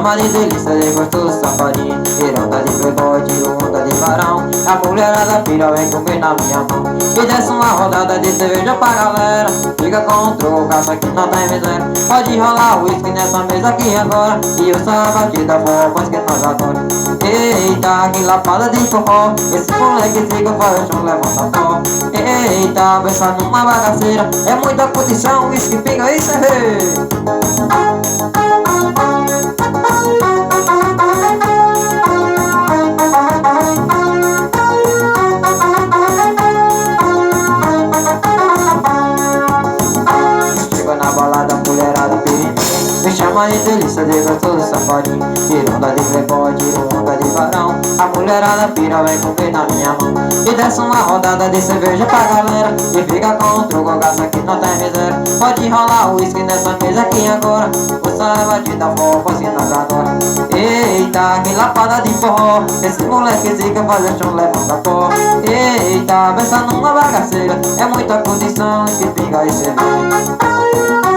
chama de delícia, de gostoso safadinho. Tira onda de playboy, tira onda de varão. A mulherada pira, vem comer na minha mão. E desce uma rodada de cerveja pra galera. Fica com o troco, caça que não tem miséria. Pode rolar whisky nessa mesa aqui agora. E o samba batida forró, pois que nós adora. Eita, que lapada de forró. Esse moleque fica fora, chão, levanta pó. Eita, pensa numa bagaceira. É muita condição, whisky, pinga e cerveja. Na balada, mulherada perigo. Me chama de delícia, de gostoso safadinho. Tira onda de playboy, tira onda de varão. A mulherada pira, vem comer na minha mão. E desce uma rodada de cerveja pra galera. E fica com o troco, gasta que não tem miséria. Pode rolar whisky nessa mesa aqui agora. O samba batida forró, pois que nós adora. Eita, que lapada de forró. Esse moleque zica, faz o chão, levanta pó. Eita, pensa numa bagaceira. É muita condição que pinga e cerveja.